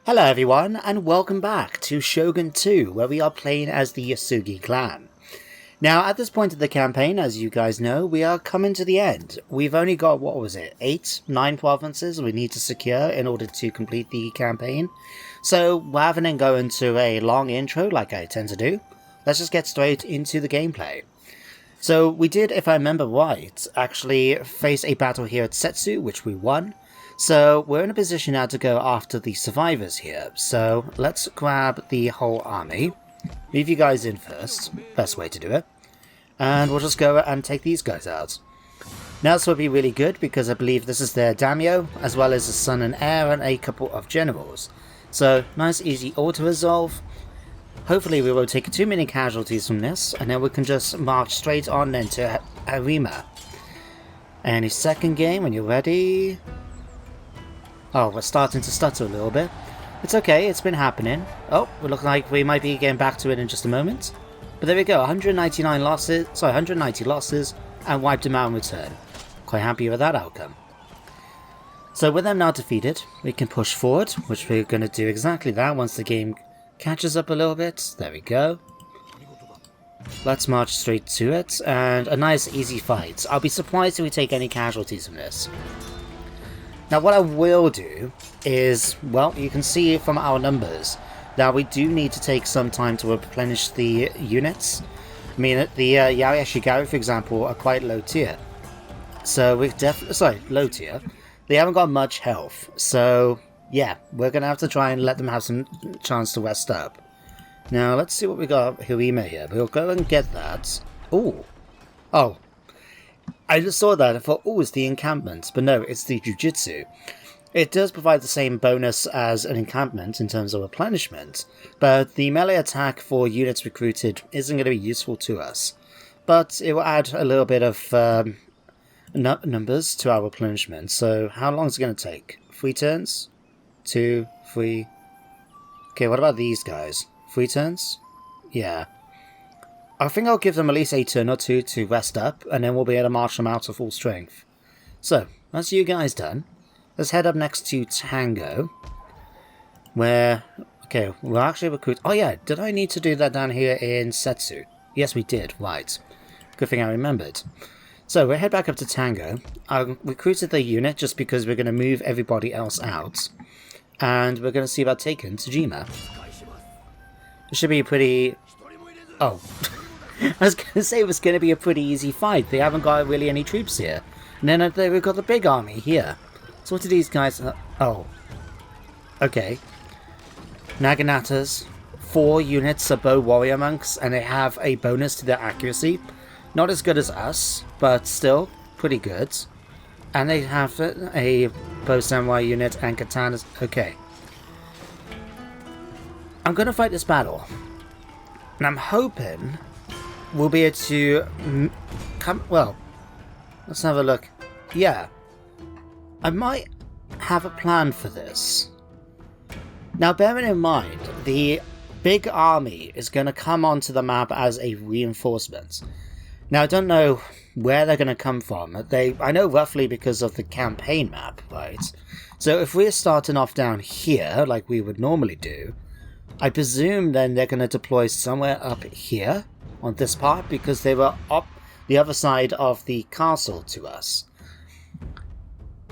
Hello everyone, and welcome back to Shogun 2, where we are playing as the Uesugi Clan. Now, at this point of the campaign, as you guys know, we are coming to the end. We've only got, 9 provinces we need to secure in order to complete the campaign. So, rather than go into a long intro like I tend to do, let's just get straight into the gameplay. So, we did, if I remember right, actually face a battle here at Setsu, which we won. So we're in a position now to go after the survivors here, so let's grab the whole army, leave you guys in first, best way to do it, and we'll just go and take these guys out. Now this will be really good because I believe this is their daimyo, as well as the son and heir and a couple of generals. So nice easy auto-resolve. Hopefully we won't take too many casualties from this, and then we can just march straight on into Harima. Any second game when you're ready. Oh, we're starting to stutter a little bit. It's okay, it's been happening. Oh, we look like we might be getting back to it in just a moment. But there we go, 190 losses, and wiped them out in return. Quite happy with that outcome. So with them now defeated, we can push forward, which we're going to do exactly that once the game catches up a little bit. There we go. Let's march straight to it, and a nice easy fight. I'll be surprised if we take any casualties from this. Now what I will do is, well, you can see from our numbers that we do need to take some time to replenish the units. I mean, the Yari Ashigaru, for example, are quite low tier. So we've low tier. They haven't got much health. So yeah, we're going to have to try and let them have some chance to rest up. Now let's see what we got Hirime here. We'll go and get that. Ooh. Oh. I just saw that and thought, oh, it's the encampment, but no, it's the Jujutsu. It does provide the same bonus as an encampment in terms of replenishment, but the melee attack for units recruited isn't going to be useful to us. But it will add a little bit of numbers to our replenishment, so how long is it going to take? 3 turns? 2, 3... Okay, what about these guys? 3 turns? Yeah. I think I'll give them at least a turn or two to rest up, and then we'll be able to march them out to full strength. So, that's you guys done. Let's head up next to Tango, where... Okay, we'll actually recruit... Oh yeah, did I need to do that down here in Setsu? Yes, we did, right. Good thing I remembered. So, we'll head back up to Tango. I recruited the unit just because we're going to move everybody else out, and we're going to see about taking Tajima. It should be a pretty... Oh... I was going to say it was going to be a pretty easy fight. They haven't got really any troops here. And then we've got the big army here. So what do these guys... Oh. Okay. Naganatas. 4 units of bow warrior monks, and they have a bonus to their accuracy. Not as good as us, but still pretty good. And they have a bow samurai unit and katanas. Okay. I'm going to fight this battle. And I'm hoping... we'll be able to come... Well, let's have a look. Yeah. I might have a plan for this. Now, bearing in mind, the big army is going to come onto the map as a reinforcement. Now, I don't know where they're going to come from. I know roughly because of the campaign map, right? So if we're starting off down here, like we would normally do, I presume then they're going to deploy somewhere up here on this part, because they were up the other side of the castle to us.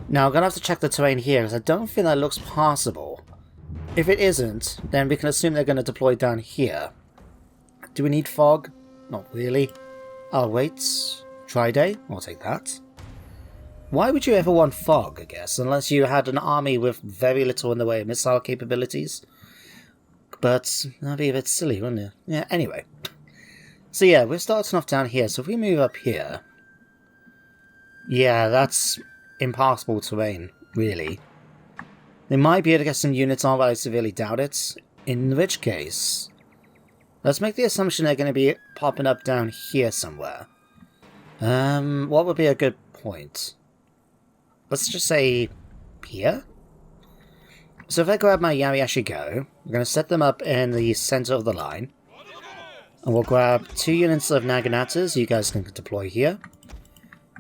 Now I'm going to have to check the terrain here, because I don't think that looks possible. If it isn't, then we can assume they're going to deploy down here. Do we need fog? Not really. Oh wait, Tri-Day? I'll take that. Why would you ever want fog, I guess, unless you had an army with very little in the way of missile capabilities? But that'd be a bit silly, wouldn't it? Yeah, anyway. So yeah, we're starting off down here, so if we move up here... Yeah, that's impossible terrain, really. They might be able to get some units on, but I severely doubt it. In which case... let's make the assumption they're going to be popping up down here somewhere. What would be a good point? Let's just say... here? So if I grab my Yari Ashigaru, I'm going to set them up in the center of the line. And we'll grab 2 units of Naganatas. You guys can deploy here.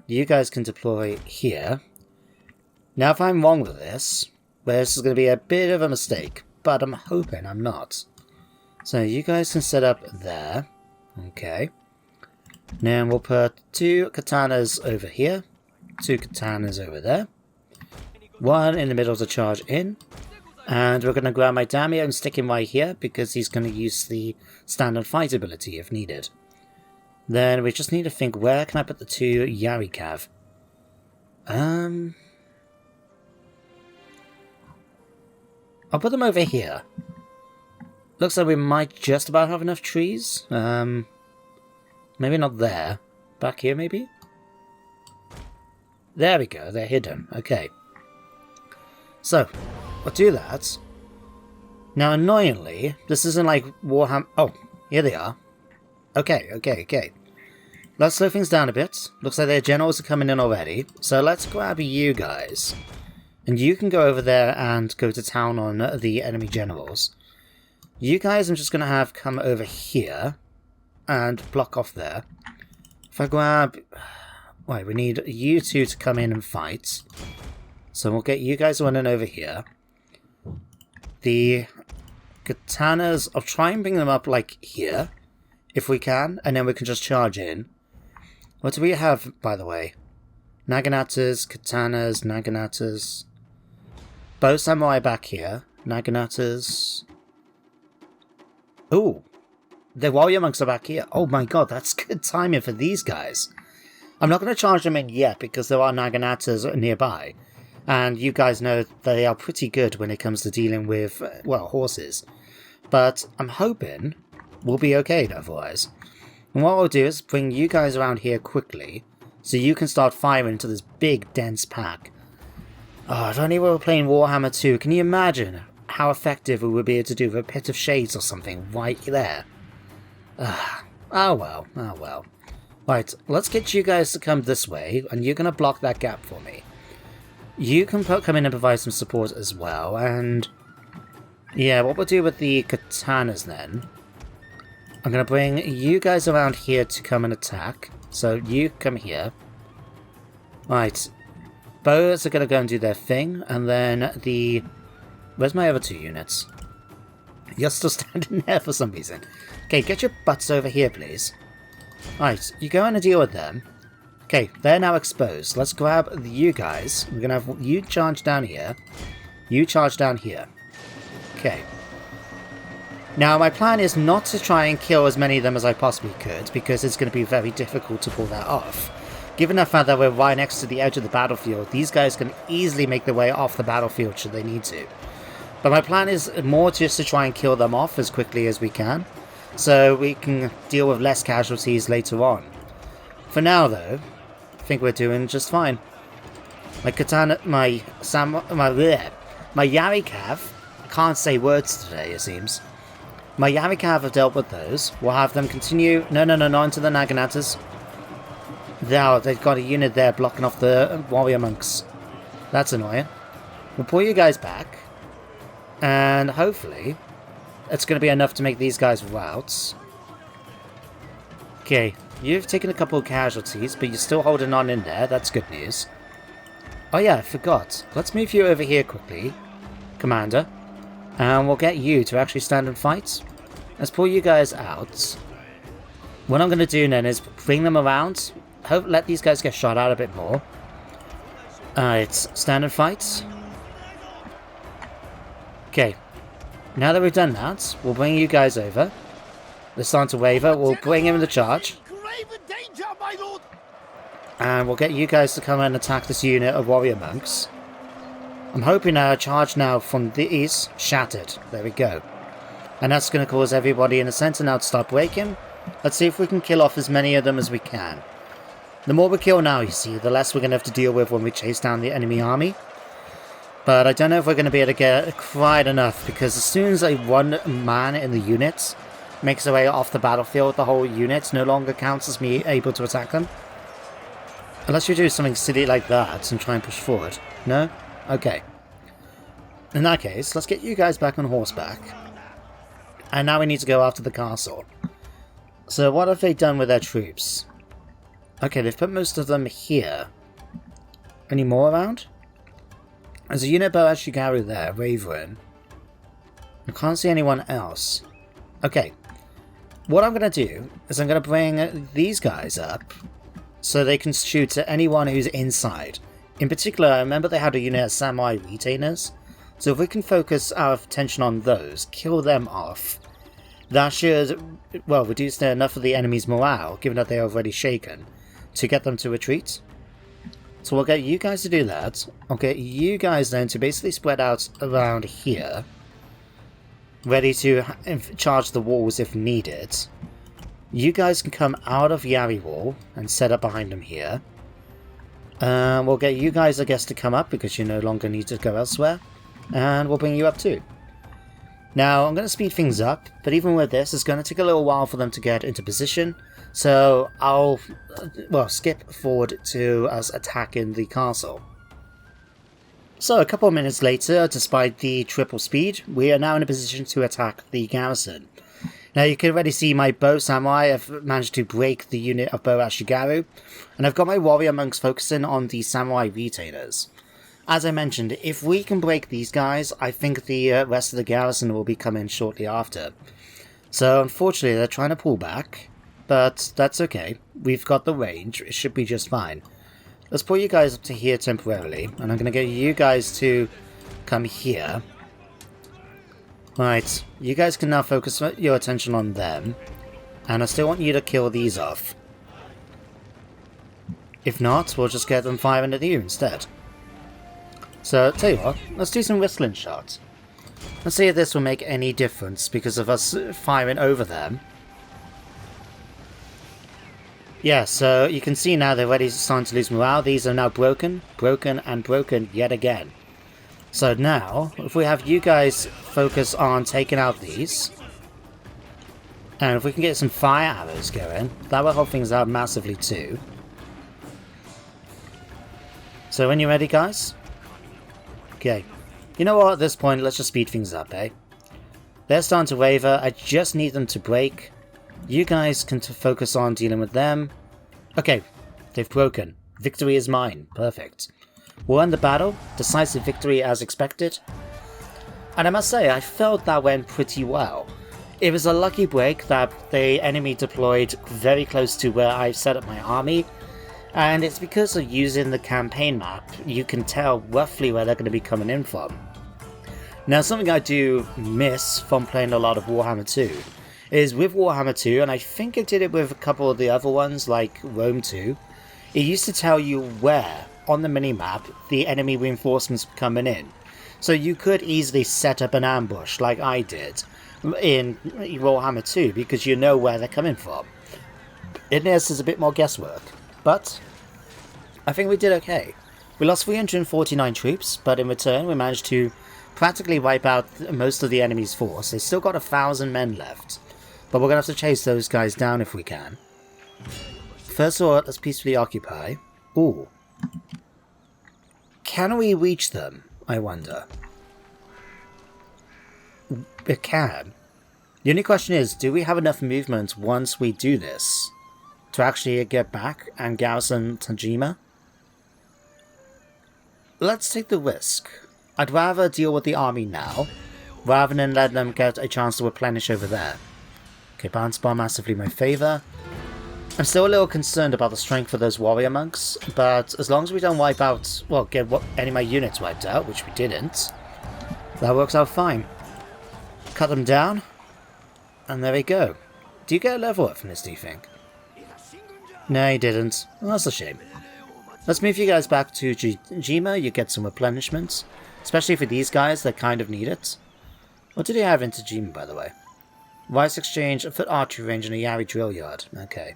You guys can deploy here. Now, if I'm wrong with this, well, this is going to be a bit of a mistake. but I'm hoping I'm not. So you guys can set up there. Okay. Now we'll put 2 katanas over here. 2 katanas over there. 1 in the middle to charge in. And we're going to grab my daimyo and stick him right here because he's going to use the standard fight ability if needed. Then we just need to think, where can I put the 2 Yarikav? I'll put them over here. Looks like we might just about have enough trees. Maybe not there. Back here, maybe? There we go, they're hidden. Okay. So, we'll do that. Now, annoyingly, this isn't like Warhammer... Oh, here they are. Okay. Let's slow things down a bit. Looks like their generals are coming in already. So let's grab you guys. And you can go over there and go to town on the enemy generals. You guys I'm just going to have come over here and block off there. If I grab... Wait, we need you 2 to come in and fight. So we'll get you guys running over here. The katanas, I'll try and bring them up like here, if we can, and then we can just charge in. What do we have, by the way? Naganatas, katanas, naganatas. Bow samurai back here. Naganatas. Ooh. The warrior monks are back here. Oh my god, that's good timing for these guys. I'm not going to charge them in yet because there are naganatas nearby. And you guys know they are pretty good when it comes to dealing with, well, horses. But I'm hoping we'll be okay otherwise. And what I'll do is bring you guys around here quickly, so you can start firing into this big, dense pack. Oh, if only we were playing Warhammer 2, can you imagine how effective we would be able to do with a Pit of Shades or something right there? Oh well. Right, let's get you guys to come this way, and you're going to block that gap for me. You can come in and provide some support as well, and yeah, what we'll do with the katanas then, I'm going to bring you guys around here to come and attack, so you come here. Right, bows are going to go and do their thing, and then the... Where's my other 2 units? You're still standing there for some reason. Okay, get your butts over here, please. Right, you go in and deal with them. Okay, they're now exposed. Let's grab you guys. We're going to have you charge down here. You charge down here. Okay. Now, my plan is not to try and kill as many of them as I possibly could, because it's going to be very difficult to pull that off. Given the fact that we're right next to the edge of the battlefield, these guys can easily make their way off the battlefield should they need to. But my plan is more just to try and kill them off as quickly as we can, so we can deal with less casualties later on. For now, though, I think we're doing just fine. My katana, my Yarikav, I can't say words today, it seems. My Yarikav have dealt with those. We'll have them continue. No, not into the Naganatas. Now, they've got a unit there blocking off the warrior monks. That's annoying. We'll pull you guys back. And hopefully, it's going to be enough to make these guys rout. Okay, you've taken a couple of casualties, but you're still holding on in there. That's good news. Oh yeah, I forgot. Let's move you over here quickly, Commander. And we'll get you to actually stand and fight. Let's pull you guys out. What I'm going to do then is bring them around. Let these guys get shot out a bit more. Alright, stand and fight. Okay. Now that we've done that, we'll bring you guys over. They're starting to waver. We'll bring him in the charge. And we'll get you guys to come and attack this unit of warrior monks. I'm hoping our charge now from the east shattered. There we go. And that's going to cause everybody in the center now to start breaking. Let's see if we can kill off as many of them as we can. The more we kill now, you see, the less we're going to have to deal with when we chase down the enemy army. But I don't know if we're going to be able to get quite enough, because as soon as one man in the unit makes their way off the battlefield, the whole unit no longer counts as me able to attack them. Unless you do something silly like that and try and push forward. No? Okay. In that case, let's get you guys back on horseback. And now we need to go after the castle. So what have they done with their troops? Okay, they've put most of them here. Any more around? There's a unit by Ashigaru there, wavering. I can't see anyone else. Okay. What I'm going to do is I'm going to bring these guys up so they can shoot at anyone who's inside. In particular, I remember they had a unit of samurai retainers, so if we can focus our attention on those, kill them off, that should, well, reduce enough of the enemy's morale, given that they're already shaken, to get them to retreat. So we'll get you guys to do that. I'll get you guys then to basically spread out around here, ready to charge the walls if needed. You guys can come out of Yari Wall and set up behind them here. We'll get you guys, I guess, to come up because you no longer need to go elsewhere. And we'll bring you up too. Now, I'm going to speed things up, but even with this, it's going to take a little while for them to get into position. So I'll, well, skip forward to us attacking the castle. So a couple of minutes later, despite the triple speed, we are now in a position to attack the garrison. Now you can already see my bow samurai have managed to break the unit of bow Ashigaru, and I've got my warrior monks focusing on the samurai retainers. As I mentioned, if we can break these guys, I think the rest of the garrison will be coming shortly after. So unfortunately they're trying to pull back, but that's okay. We've got the range, it should be just fine. Let's pull you guys up to here temporarily, and I'm going to get you guys to come here. Right, you guys can now focus your attention on them, and I still want you to kill these off. If not, we'll just get them firing at you instead. So, tell you what, let's do some whistling shots. Let's see if this will make any difference because of us firing over them. Yeah, so you can see now they're already starting to lose morale. These are now broken, broken, and broken yet again. So now, if we have you guys focus on taking out these, and if we can get some fire arrows going, that will help things out massively too. So when you're ready, guys? Okay. You know what, at this point, let's just speed things up, eh? They're starting to waver, I just need them to break. You guys can focus on dealing with them. Okay, they've broken. Victory is mine. Perfect. We'll end the battle. Decisive victory as expected. And I must say, I felt that went pretty well. It was a lucky break that the enemy deployed very close to where I set up my army. And it's because of using the campaign map, you can tell roughly where they're going to be coming in from. Now, something I do miss from playing a lot of Warhammer 2 is with Warhammer 2, and I think I did it with a couple of the other ones like Rome 2, it used to tell you where on the minimap the enemy reinforcements were coming in. So you could easily set up an ambush like I did in Warhammer 2 because you know where they're coming from. In this is a bit more guesswork, but I think we did okay. We lost 349 troops, but in return we managed to practically wipe out most of the enemy's force. They still got 1,000 men left, but we're going to have to chase those guys down if we can. First of all, let's peacefully occupy. Ooh. Can we reach them, I wonder? We can. The only question is, do we have enough movement once we do this to actually get back and garrison Tajima? Let's take the risk. I'd rather deal with the army now, rather than let them get a chance to replenish over there. Okay, bounce bar massively in my favour. I'm still a little concerned about the strength of those warrior monks, but as long as we don't wipe out, well, get any of my units wiped out, which we didn't, that works out fine. Cut them down, and there we go. Do you get a level up from this, do you think? No, you didn't. Well, that's a shame. Let's move you guys back to Jima, you get some replenishments. Especially for these guys that kind of need it. What did he have in Tajima, by the way? Rice exchange, a foot archery range, and a Yari drill yard. Okay.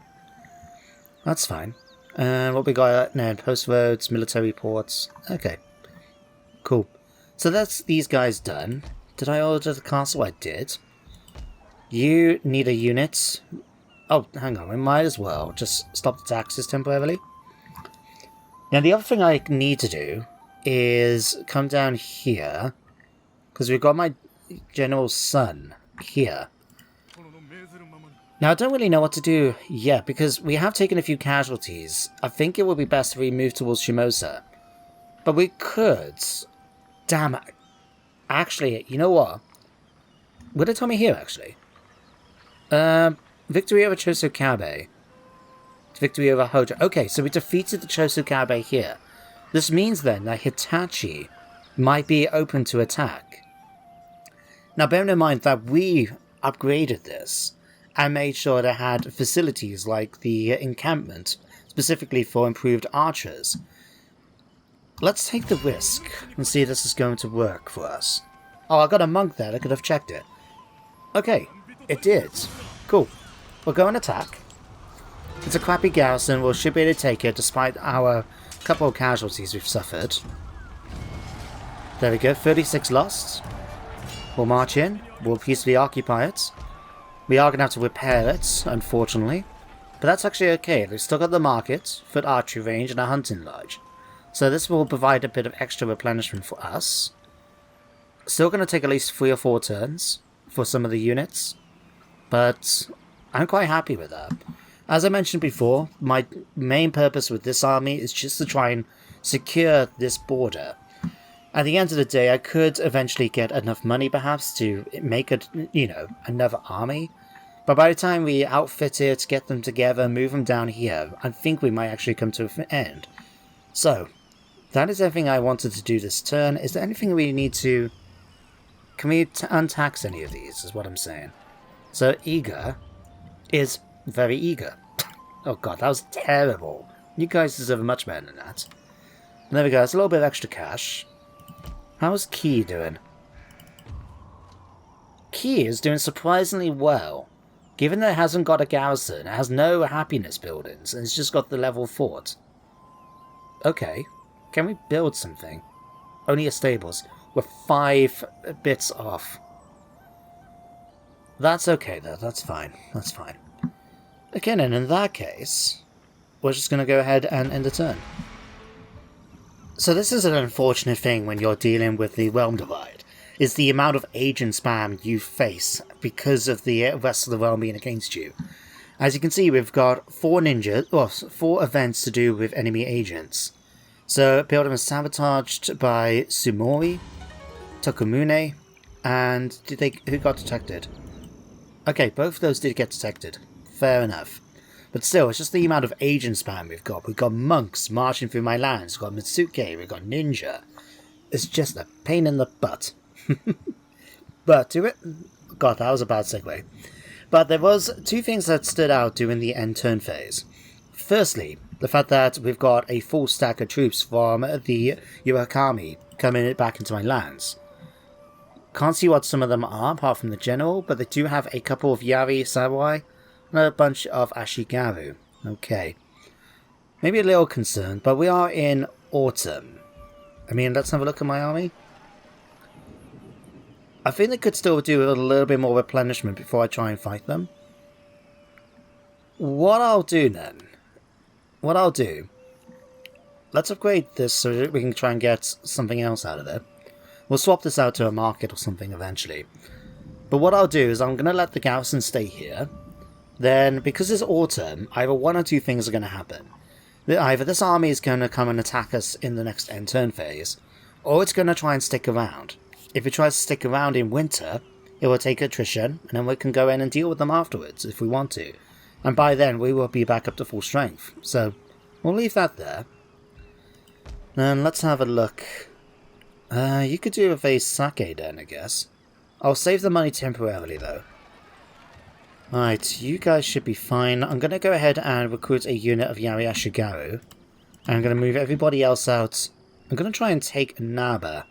That's fine. What we got now? Post roads, military ports. Okay. Cool. So that's these guys done. Did I order the castle? I did. You need a unit. Oh, hang on. We might as well just stop the taxes temporarily. Now, the other thing I need to do is come down here, because we've got my general's son here. Now, I don't really know what to do yet, because we have taken a few casualties. I think it would be best if we move towards Shimosa. But we could... Damn it. Actually, you know what? What did it tell me here, actually? Victory over Chosokabe. Victory over Hojo. Okay, so we defeated the Chosokabe here. This means then that Hitachi might be open to attack. Now, bearing in mind that we upgraded this and made sure it had facilities like the encampment, specifically for improved archers. Let's take the risk and see if this is going to work for us. Oh, I got a monk there. I could have checked it. Okay, it did. Cool. We'll go and attack. It's a crappy garrison. We should be able to take it despite our couple of casualties we've suffered. There we go. 36 lost. We'll march in. We'll peacefully occupy it. We are going to have to repair it, unfortunately. But that's actually okay. We've still got the market, foot archery range, and a hunting lodge. So this will provide a bit of extra replenishment for us. Still going to take at least 3 or 4 turns for some of the units. But I'm quite happy with that. As I mentioned before, my main purpose with this army is just to try and secure this border. At the end of the day, I could eventually get enough money perhaps to make it, another army. But by the time we outfit it, get them together, move them down here, I think we might actually come to an end. So, that is everything I wanted to do this turn. Is there anything we need to... Can we untax any of these, is what I'm saying. So, eager is very eager. Oh god, that was terrible. You guys deserve much better than that. And there we go, that's a little bit of extra cash. How's Key doing? Key is doing surprisingly well. Given that it hasn't got a garrison, it has no happiness buildings, and it's just got the level fort. Okay, can we build something? Only a stables. We're 5 bits off. That's okay though, that's fine, that's fine. Okay, then in that case, we're just going to go ahead and end the turn. So this is an unfortunate thing when you're dealing with the Realm Divide, is the amount of agent spam you face because of the rest of the realm being against you. As you can see, we've got 4 events to do with enemy agents. So, building was sabotaged by Sumori, Tokumune, and who got detected? Okay, both of those did get detected. Fair enough. But still, it's just the amount of agent spam we've got. We've got monks marching through my lands. We've got Mitsuke. We've got ninja. It's just a pain in the butt. But to it... God, that was a bad segue. But there was 2 things that stood out during the end turn phase. Firstly, the fact that we've got a full stack of troops from the Uesugi coming back into my lands. Can't see what some of them are, apart from the general, but they do have a couple of Yari samurai and a bunch of Ashigaru. Okay. Maybe a little concerned, but we are in autumn. I mean, let's have a look at my army. I think they could still do a little bit more replenishment before I try and fight them. What I'll do then... Let's upgrade this so that we can try and get something else out of it. We'll swap this out to a market or something eventually. But what I'll do is I'm going to let the garrison stay here. Then, because it's autumn, either 1 or 2 things are going to happen. Either this army is going to come and attack us in the next end turn phase, or it's going to try and stick around. If it tries to stick around in winter, it will take attrition, and then we can go in and deal with them afterwards if we want to. And by then, we will be back up to full strength. So, we'll leave that there. Then let's have a look. You could do with a sake then, I guess. I'll save the money temporarily though. Alright, you guys should be fine. I'm going to go ahead and recruit a unit of Yari Ashigaru. I'm going to move everybody else out. I'm going to try and take Naba.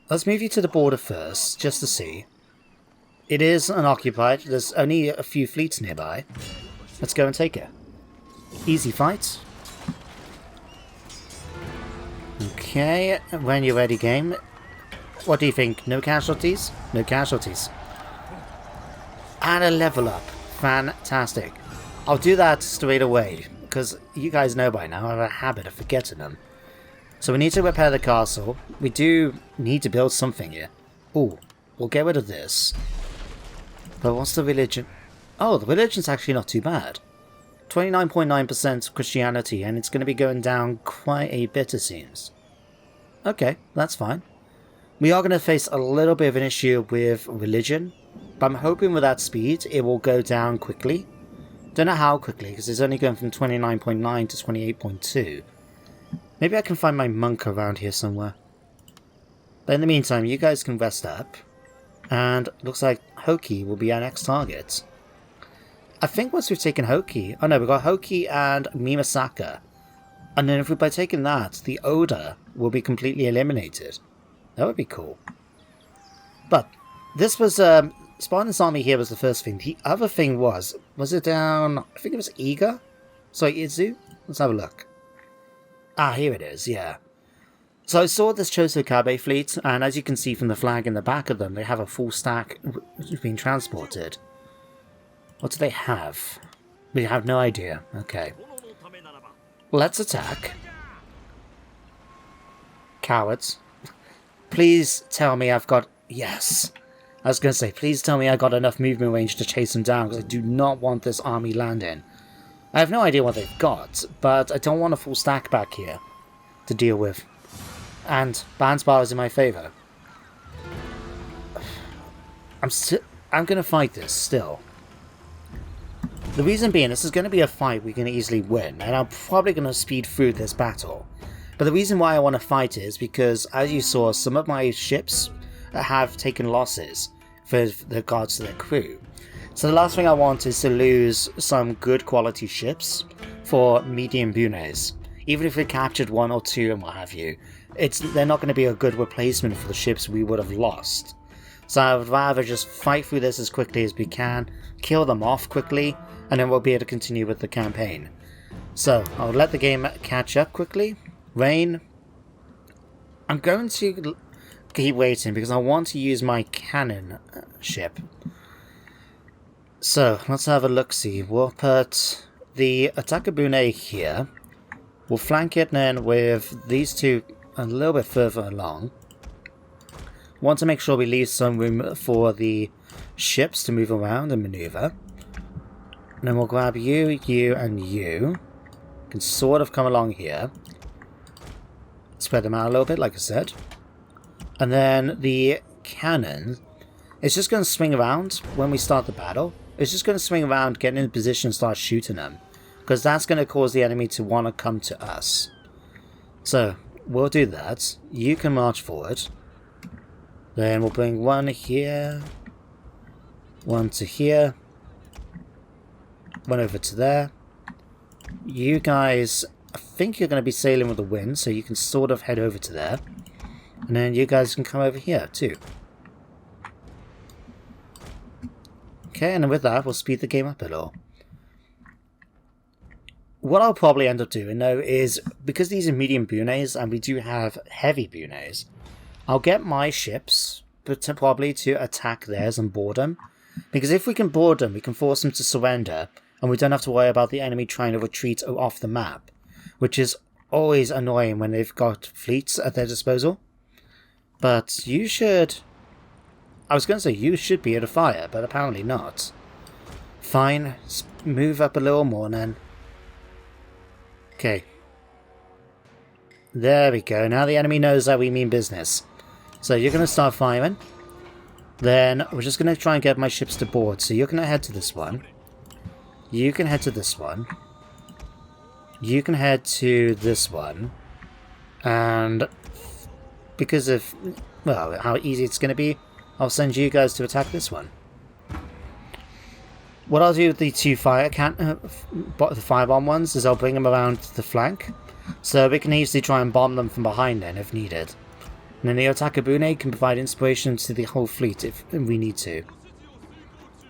Let's move you to the border first, just to see. It is unoccupied. There's only a few fleets nearby. Let's go and take it. Easy fight. Okay, when you're ready, game. What do you think? No casualties? No casualties. And a level up. Fantastic. I'll do that straight away, because you guys know by now I have a habit of forgetting them. So we need to repair the castle. We do need to build something here. Ooh, we'll get rid of this. But what's the religion? Oh, the religion's actually not too bad. 29.9% Christianity, and it's going to be going down quite a bit, it seems. Okay, that's fine. We are going to face a little bit of an issue with religion, but I'm hoping with that speed it will go down quickly. Don't know how quickly, because it's only going from 29.9 to 28.2. Maybe I can find my monk around here somewhere. But in the meantime, you guys can rest up. And it looks like Hoki will be our next target. I think once we've taken Hoki... Oh no, we've got Hoki and Mimasaka. And then if by taking that, the Oda will be completely eliminated. That would be cool. But this was... Spartan's army here was the first thing. The other thing was it down... I think it was Iga? Sorry, Izu? Let's have a look. Ah, here it is, yeah. So I saw this Chosokabe fleet, and as you can see from the flag in the back of them, they have a full stack being transported. What do they have? We have no idea. Okay. Let's attack. Cowards. Please tell me I've got... Yes. I was going to say, please tell me I got enough movement range to chase them down, because I do not want this army landing. I have no idea what they've got, but I don't want a full stack back here to deal with. And Banspar is in my favour. I'm going to fight this still. The reason being, this is going to be a fight we can easily win, and I'm probably going to speed through this battle. But the reason why I want to fight it is because, as you saw, some of my ships have taken losses for regards to their crew. So the last thing I want is to lose some good quality ships for medium bunes. Even if we captured one or two and what have you, they're not going to be a good replacement for the ships we would have lost. So I would rather just fight through this as quickly as we can, kill them off quickly, and then we'll be able to continue with the campaign. So I'll let the game catch up quickly. Rain. I'm going to keep waiting because I want to use my cannon ship. So let's have a look-see. We'll put the Atakabune here. We'll flank it then with these two a little bit further along. Want to make sure we leave some room for the ships to move around and maneuver. And then we'll grab you, you, and you. Can sort of come along here. Spread them out a little bit, like I said. And then the cannon is just going to swing around when we start the battle. It's just going to swing around, get in position, and start shooting them. Because that's going to cause the enemy to want to come to us. So, we'll do that. You can march forward. Then we'll bring one here. One to here. One over to there. You guys, I think you're going to be sailing with the wind, so you can sort of head over to there. And then you guys can come over here too. Okay, and with that, we'll speed the game up a little. What I'll probably end up doing, though, is, because these are medium bunes, and we do have heavy bunes, I'll get my ships, but probably to attack theirs and board them. Because if we can board them, we can force them to surrender, and we don't have to worry about the enemy trying to retreat off the map, which is always annoying when they've got fleets at their disposal. But you should... I was going to say you should be able to fire, but apparently not. Fine, move up a little more then. Okay. There we go, now the enemy knows that we mean business. So you're going to start firing. Then we're just going to try and get my ships to board. So you're going to head to this one. You can head to this one. You can head to this one. And because of, well, how easy it's going to be, I'll send you guys to attack this one. What I'll do with the two the firebomb ones is I'll bring them around the flank. So we can easily try and bomb them from behind then if needed. And then the Otakabune can provide inspiration to the whole fleet if we need to.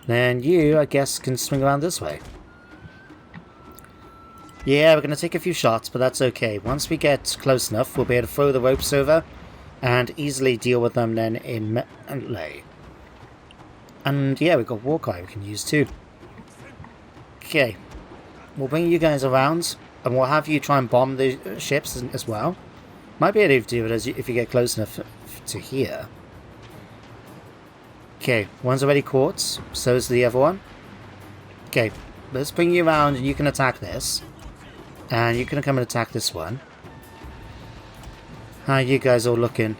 Then you, I guess, can swing around this way. Yeah, we're going to take a few shots, but that's okay. Once we get close enough, we'll be able to throw the ropes over and easily deal with them then in melee. And yeah, we've got Warcry we can use too. Okay, we'll bring you guys around, and we'll have you try and bomb the ships as well. Might be able to do it if you get close enough to here. Okay, one's already caught, so is the other one. Okay, let's bring you around and you can attack this. And you can come and attack this one. How are you guys all looking?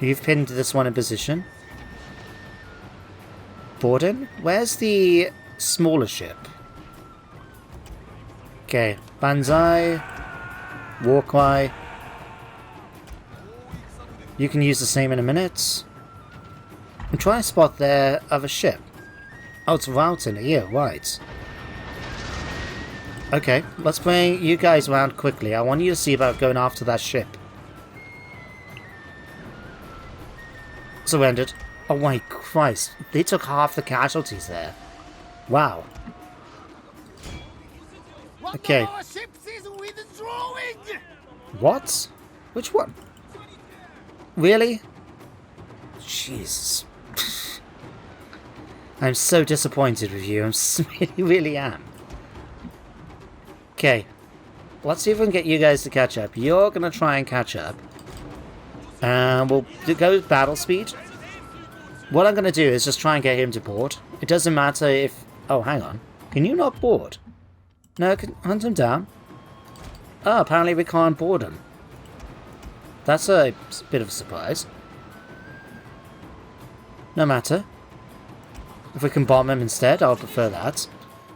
You've pinned this one in position. Borden? Where's the smaller ship? Okay, Banzai, Warkwai. You can use the same in a minute. And try and spot their other ship. Oh, it's routing here, right. Okay, let's bring you guys around quickly. I want you to see about going after that ship. Surrendered. Oh my Christ, they took half the casualties there. Wow. Okay. What? Which one? Really? Jesus. I'm so disappointed with you. Really am. Okay. Let's see if we can get you guys to catch up. You're going to try and catch up. We'll go with battle speed. What I'm going to do is just try and get him to board. It doesn't matter if... Oh, hang on. Can you not board? No, hunt him down. Oh, apparently we can't board him. That's a bit of a surprise. No matter. If we can bomb him instead, I'll prefer that.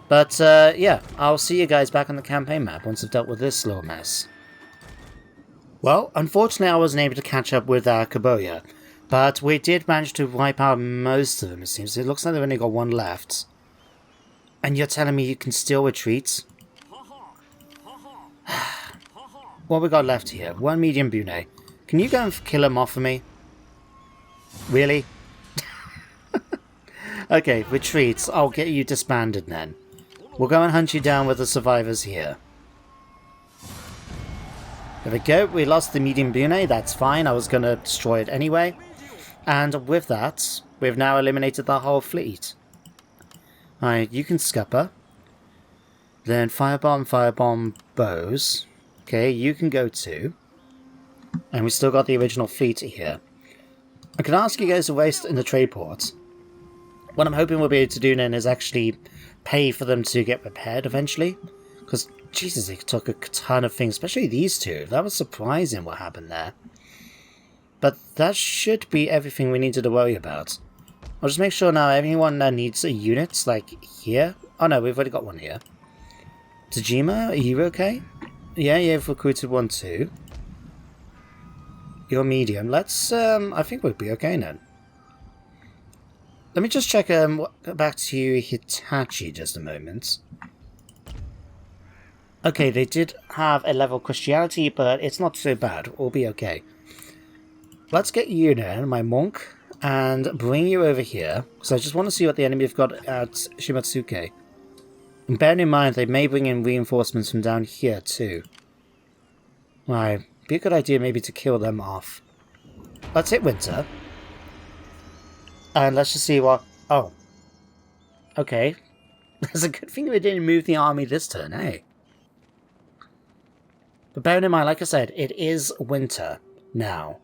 But, yeah, I'll see you guys back on the campaign map once I've dealt with this little mess. Well, unfortunately I wasn't able to catch up with Kaboya, but we did manage to wipe out most of them, it seems. It looks like they've only got one left. And you're telling me you can still retreat? What we got left here? One medium Bune. Can you go and kill him off for me? Really? Okay, retreat. I'll get you disbanded then. We'll go and hunt you down with the survivors here. There we go. We lost the medium Bune. That's fine. I was going to destroy it anyway. And with that, we've now eliminated the whole fleet. Alright, you can scupper. Then firebomb bows. Okay, you can go too. And we still got the original fleet here. I can ask you guys to waste in the trade port. What I'm hoping we'll be able to do then is actually pay for them to get repaired eventually. Because, Jesus, it took a ton of things, especially these two. That was surprising what happened there. But that should be everything we needed to worry about. I'll just make sure now everyone needs a unit, like here. Oh no, we've already got one here. Tajima, are you okay? Yeah, you've recruited one too. You're medium. Let's, I think we'll be okay then. Let me just check back to Hitachi just a moment. Okay, they did have a level of Christianity, but it's not so bad. We'll be okay. Let's get you then, my monk, and bring you over here. Because I just want to see what the enemy have got at Shimatsuke. And bearing in mind, they may bring in reinforcements from down here too. Right, be a good idea maybe to kill them off. Let's hit Winter. And let's just see what... Oh. Okay. That's a good thing we didn't move the army this turn, eh? But bearing in mind, like I said, it is winter now.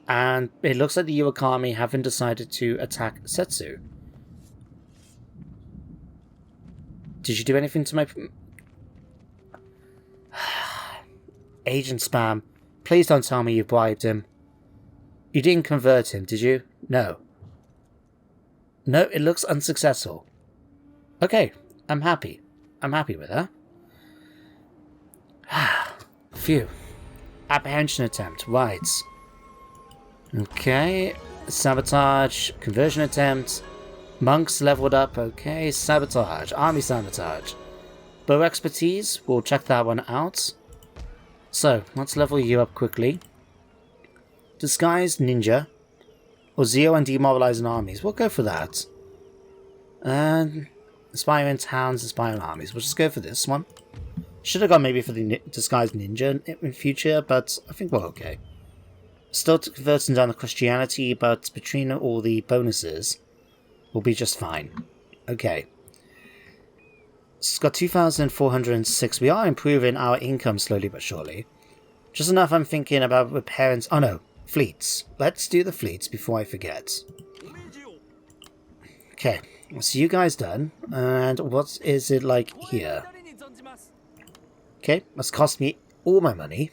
And it looks like the Uesugi haven't decided to attack Setsu. Did you do anything to my... Agent spam. Please don't tell me you bribed him. You didn't convert him, did you? No. No, it looks unsuccessful. Okay, I'm happy. I'm happy with that. Phew. Apprehension attempt, right. Okay, sabotage, conversion attempt. Monks leveled up, okay. Sabotage, army sabotage. Bow expertise, we'll check that one out. So, let's level you up quickly. Disguised ninja. Or Zeo and demoralizing armies. We'll go for that. And inspiring towns, inspiring armies. We'll just go for this one. Should have gone maybe for the disguised ninja in future, but I think we're okay. Still converting down to Christianity, but between all the bonuses, we'll be just fine. Okay. It's got 2,406. We are improving our income slowly but surely. Just enough I'm thinking about repairing... Oh no. Fleets. Let's do the fleets before I forget. Okay, so you guys done. And what is it like here? Okay, that's cost me all my money.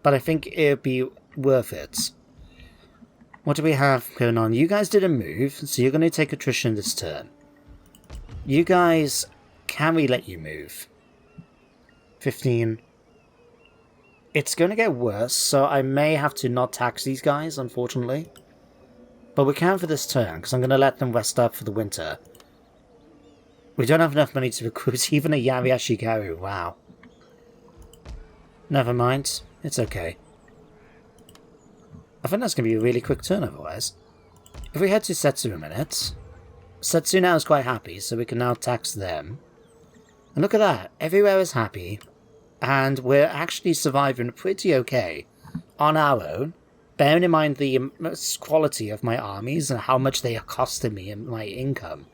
But I think it'll be worth it. What do we have going on? You guys didn't move, so you're going to take attrition this turn. You guys, can we let you move? 15. It's going to get worse, so I may have to not tax these guys, unfortunately. But we can for this turn, because I'm going to let them rest up for the winter. We don't have enough money to recruit even a Yari Ashigaru, wow. Never mind, it's okay. I think that's going to be a really quick turn otherwise. If we head to Setsu a minute, Setsu now is quite happy, so we can now tax them. And look at that, everywhere is happy. And we're actually surviving pretty okay on our own, bearing in mind the quality of my armies and how much they are costing me in my income.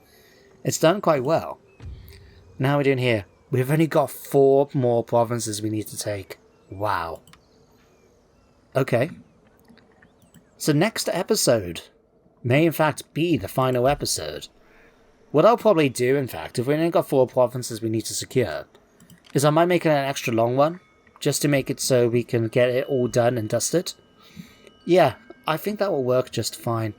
It's done quite well. Now how are we doing here? We've only got 4 more provinces we need to take. Wow. Okay. So next episode may in fact be the final episode. What I'll probably do, in fact, if we only got 4 provinces we need to secure, is I might make it an extra long one, just to make it so we can get it all done and dusted. Yeah, I think that will work just fine.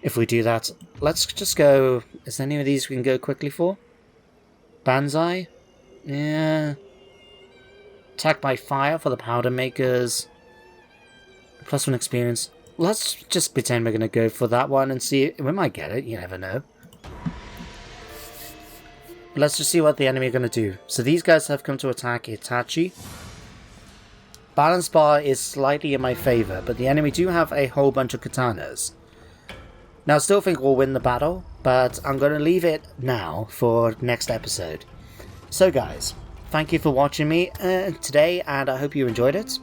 If we do that, let's just go... Is there any of these we can go quickly for? Banzai? Yeah. Attack by fire for the powder makers. +1 experience. Let's just pretend we're going to go for that one and see... We might get it, you never know. Let's just see what the enemy are going to do. So these guys have come to attack Itachi. Balance bar is slightly in my favour, but the enemy do have a whole bunch of katanas. Now I still think we'll win the battle, but I'm going to leave it now for next episode. So guys, thank you for watching me today, and I hope you enjoyed it.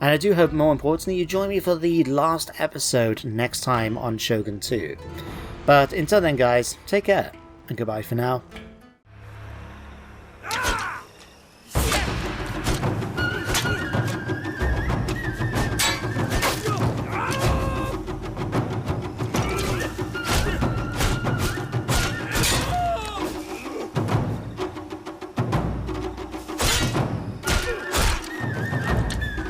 And I do hope, more importantly, you join me for the last episode next time on Shogun 2. But until then guys, take care, and goodbye for now.